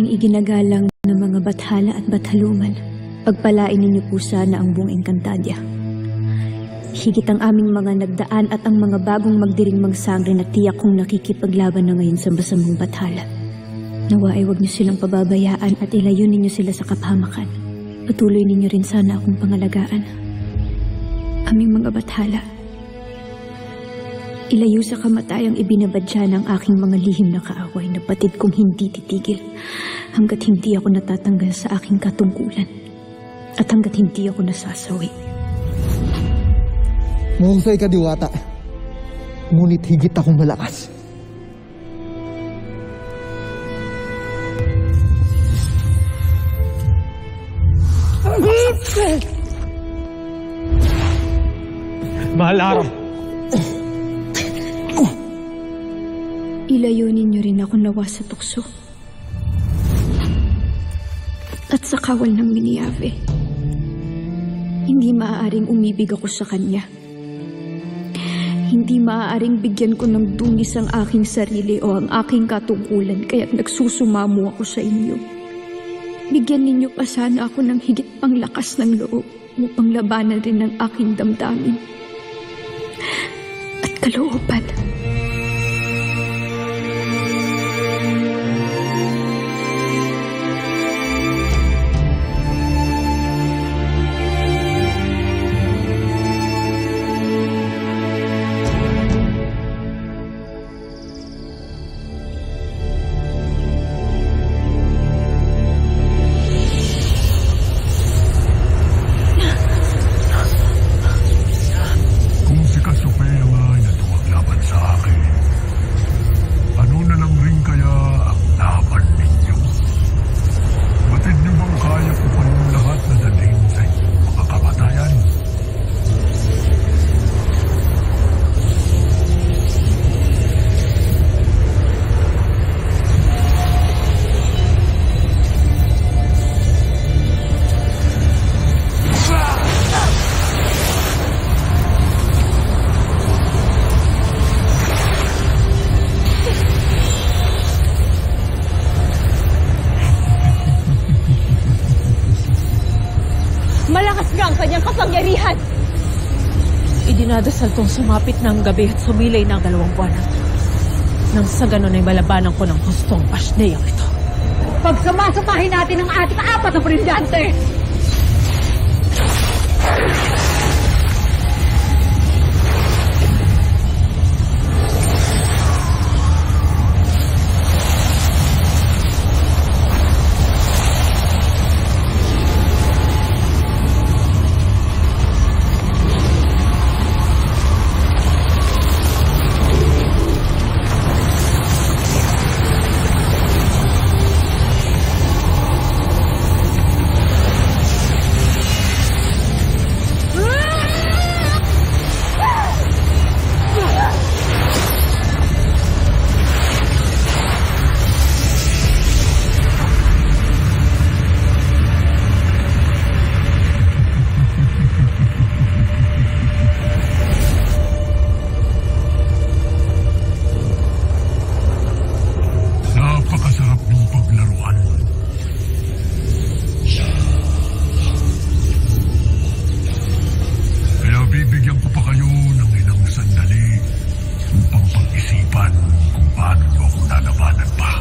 aming iginagalang ng mga bathala at bathaluman, pagpalain ninyo po sana ang buong Encantadia. Higit ang aming mga nagdaan at ang mga bagong magdiring magsangre na tiyak kong nakikipaglaban na ngayon sa masamang bathala. Nawa ay huwag niyo silang pababayaan at ilayo ninyo sila sa kapahamakan. Patuloy ninyo rin sana akong pangalagaan. Aming mga bathala, ilayo sa kamatayang ibinabadya ng aking mga lihim na kaaway na batid kong hindi titigil hanggat hindi ako natatanggal sa aking katungkulan at hanggat hindi ako nasasawi. Mahusay ka, Diwata. Ngunit higit akong malakas. Mahal araw. Ilayo ninyo rin ako nawa sa tukso at sa kawal ng Miniave. Hindi maaaring umibig ako sa kanya. Hindi maaaring bigyan ko ng dungis ang aking sarili o ang aking katungkulan kaya't nagsusumamo ako sa inyo. Bigyan ninyo pa sana ako ng higit pang lakas ng loob upang labanan rin ang aking damdamin at kalooban. Malakas nga ang kanyang kapangyarihan! Idinadasal kong sumapit ng gabi at sumilay ng 2 buwan. Nang sa ganon ay malabanan ko ng hustong pasneyang ito. Pagsamasamahin natin ang ating 4 na brilyante! Napakasarap ng paglaruan. Kaya bibigyan ko pa kayo ng ilang sandali upang pag-isipan kung paano niyo ako lalabanan pa.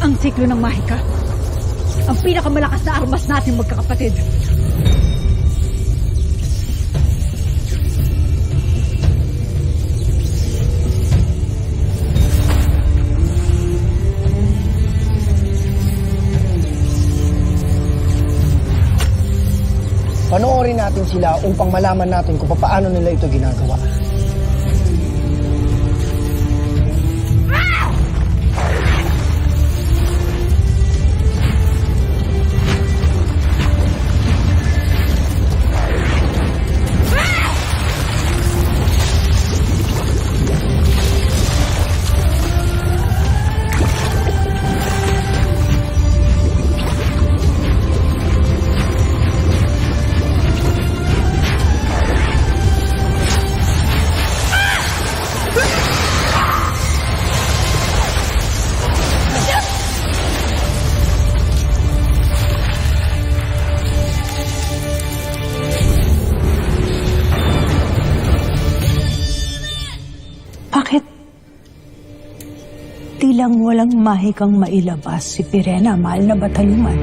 Ang siklo ng Mahika, ang pinakamalakas na armas natin magkakapatid. Panoorin natin sila upang malaman natin kung paano nila ito ginagawa. Tilang walang mahikang mailabas si Pirena, mahal na bataluman.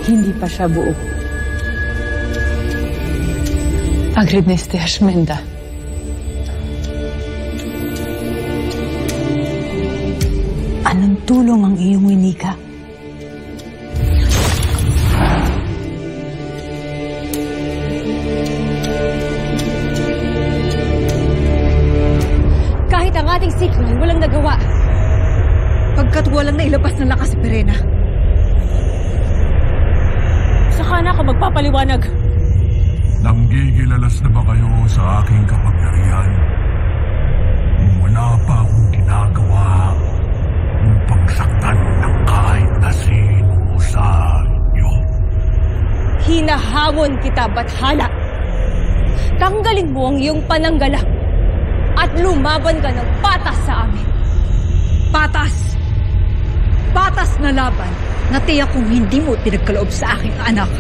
Hindi pa siya buo. Agredneste Ashmenda. Anong tulong ang iyong winika? Kahit ang ating siklo ay walang nagawa. Pagkat walang nailabas ng lakas si Pirena. Saka na ako magpapaliwanag. Nanggigilalas na ba kayo sa aking kapangyarihan? Wala pa akong ginagawa upang saktan ng kahit na sino sa inyo. Hinahamon kita, Bathala. Tanggalin mo ang iyong pananggalang at lumaban ka ng patas sa amin. Patas! Patas na laban na tiyak kung hindi mo pinagkaloob sa aking anak.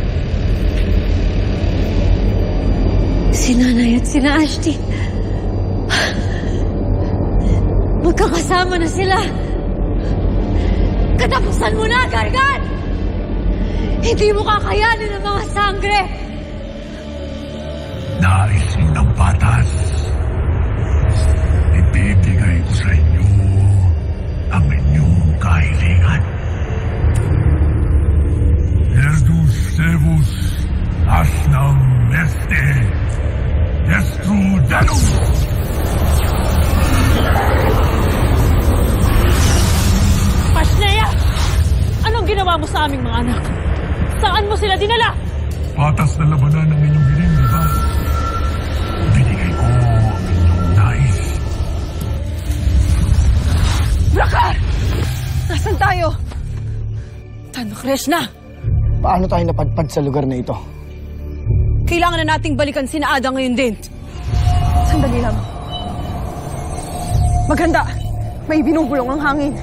Si Nanay at si Ashti, magkakasama na sila. Katapusan mo na, Gargan! Hindi mo kakayanin ang mga sangre! Nais niyo ng patas. Ibibigay ko sa inyo ang inyong kahilingan. Erdus Sevus Asnam Este Destrudanum. Pasneya! Anong ginawa mo sa aming mga anak? Saan mo sila dinala? Patas na labanan ng inyong hiling, di ba? Binigay ko ang inyong nais. Rakar! Nasaan tayo? Tano Krishna! Paano tayo napadpad sa lugar na ito? Kailangan na nating balikan si Naada ngayon din. Sandali lang. Maganda. May binubulong ang hangin.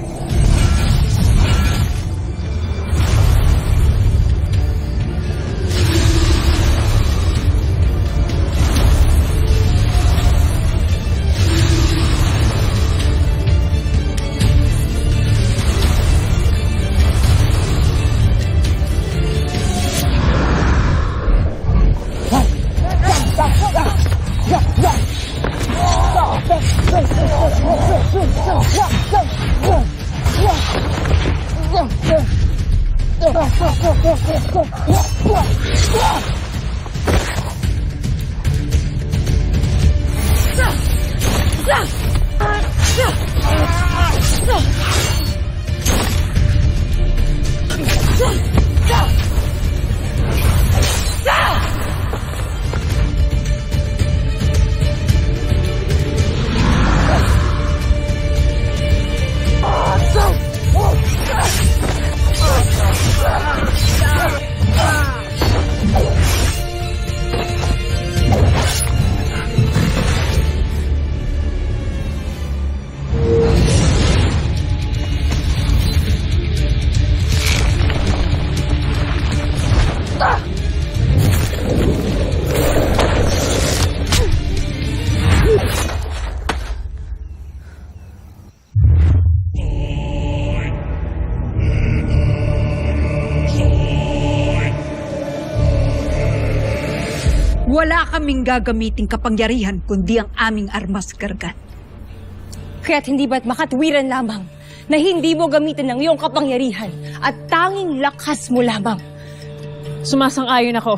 Wala kaming gagamiting kapangyarihan kundi ang aming armas, Gargan. Kaya't hindi ba't makatwiran lamang na hindi mo gamitin ang iyong kapangyarihan at tanging lakas mo lamang? Sumasang-ayon ako.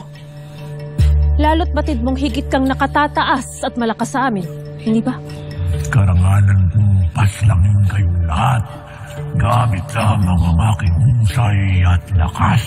Lalo't batid mong higit kang nakatataas at malakas sa amin. Hindi ba? Karangalan kong paslangin kayong lahat gamit lamang ang aking husay at lakas.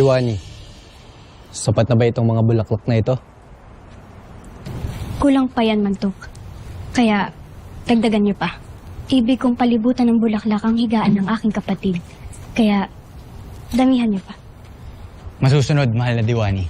Diwani, sapat na ba itong mga bulaklak na ito? Kulang pa yan, Mantok. Kaya, dagdagan niyo pa. Ibig kong palibutan ng bulaklak ang higaan ng aking kapatid. Kaya, damihan niyo pa. Masusunod, mahal na Diwani.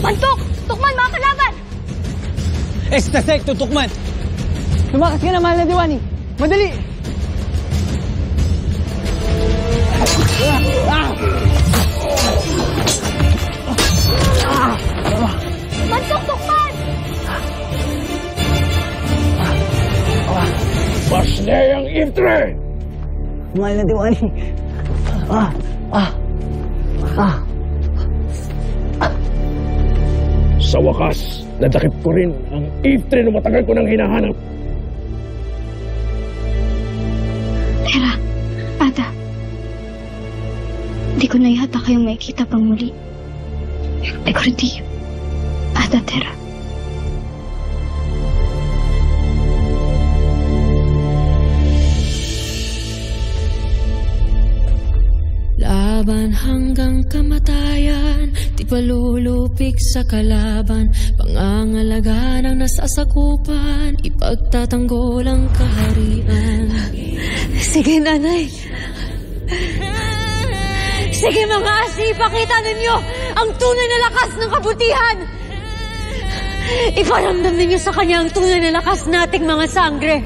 Mantok! Tukman, mga kalaban! Estasek, tutukman! Lumakas ka na, mahal na Diwani! Madali! Mantok, tukman! Basney ang Iftre! Mahal na Diwani. Sa wakas, nadakip ko rin ang Iftre na matagal ko nang hinahanap. Tera, Ada. Di ko na yata kayong makikita pang muli. Egordi. Ada, Tera. Laban hanggang kamatayan, di palulupik sa kalaban. Pangangalaga ng nasasakupan, ipagtatanggol ang kaharian. Sige, nanay. Sige, mga asi, ipakita ninyo ang tunay na lakas ng kabutihan. Iparamdam ninyo sa kanya ang tunay na lakas nating mga sangre.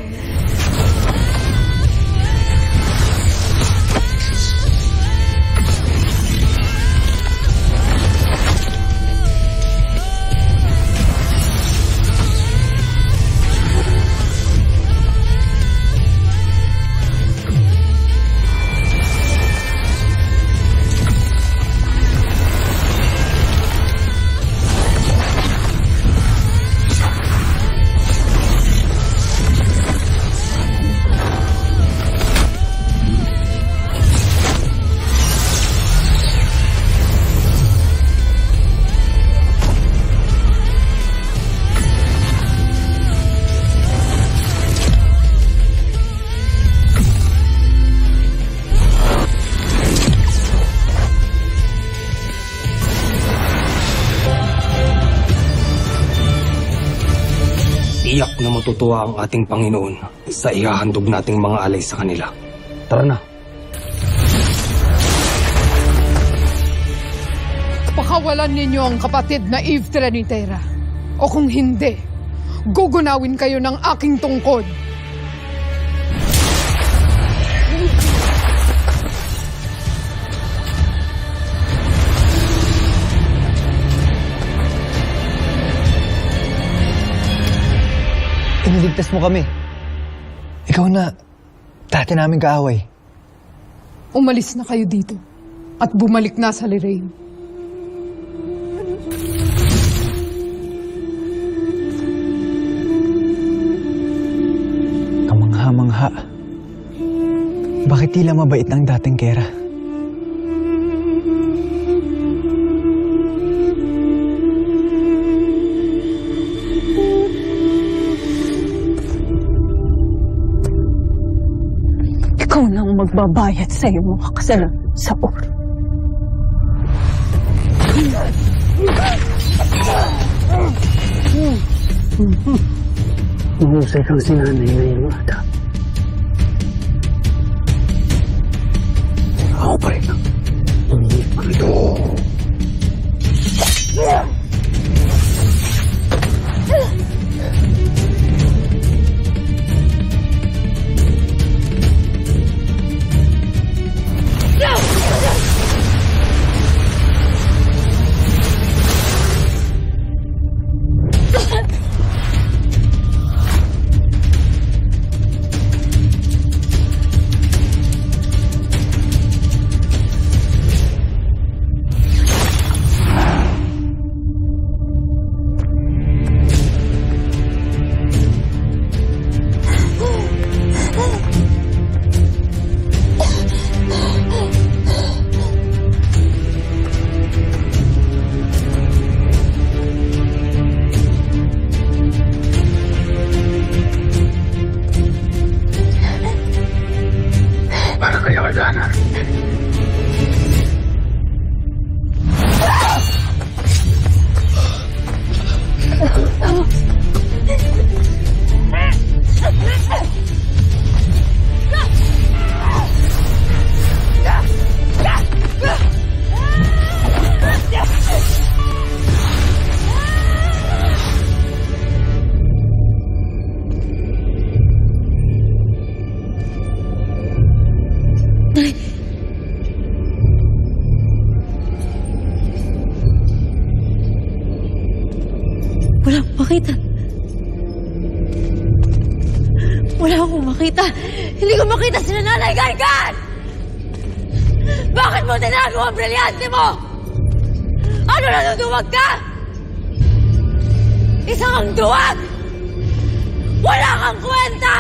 Tiyak na matutuwa ang ating Panginoon sa ihahandog nating mga alay sa kanila. Tara na. Pakawalan ninyo ang kapatid na Eve Trinitera. O kung hindi, gugunawin kayo ng aking tungkod. Iniligtas mo kami. Ikaw na, dati namin kaaway. Umalis na kayo dito at bumalik na sa Lirain. Kamangha-mangha. Bakit tila mabait ng dating Kera? Ikaw na ang magbabayad sa iyong mga kasalanan sa oras. Umusay kang sinanay na yung ata. Ako pa rin ang umiik ko ito. ka dyan. Wala akong makita. Wala akong makita. Hindi ko makita si Nanay Gargan! Bakit mo tinago ang brilyante mo? Ano nanuduwag ka? Isa kang duwag! Wala kang kwenta!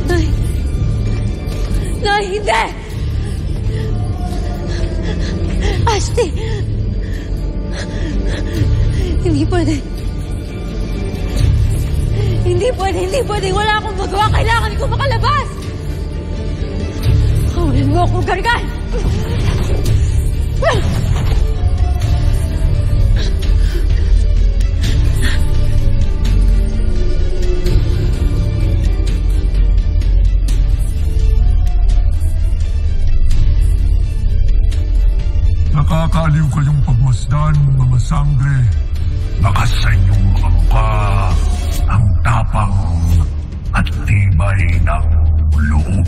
Nay! Nay, hindi! Ashley! Hindi pwede. Hindi pwede, hindi pwede. Wala akong magawa. Kailangan ko makalabas. Kawalan mo ako, Gargan! Nakakaaliw kayong pagmasdan, mga sangre. Bakas sa inyong mga mukha ang tapang at tibay ng loob.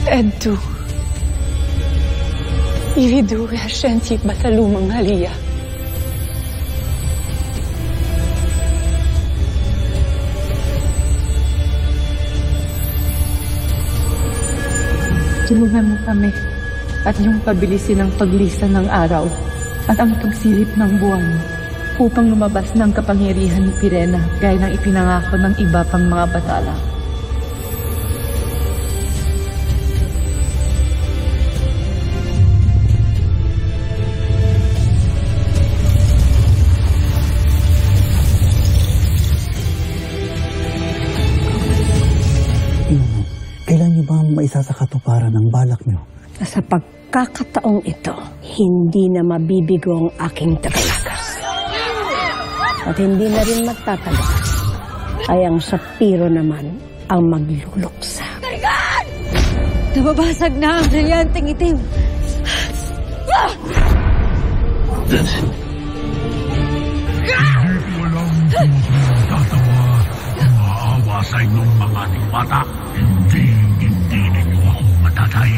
Eddu, iridu yashentik batalumang haliya. Tulungan mo kami at yung pabilisin ang paglisan ng araw at ang pagsilip ng buwan upang lumabas ng kapangyarihan ni Pirena gaya ng ipinangako ng iba pang mga batala. Kailan niyo ba maisasakatuparan ang balak niyo? Sa pagkakataong ito, hindi na mabibigo ang aking tagalakas. At hindi na rin magtatagal ay ang Sapiro naman ang magluluksa. Gargan! Nababasag na ang brilyanteng itim. Hindi ko alam kung sino tatawa, maawa sa inyong mga diwata. Hindi ninyo ako matatay.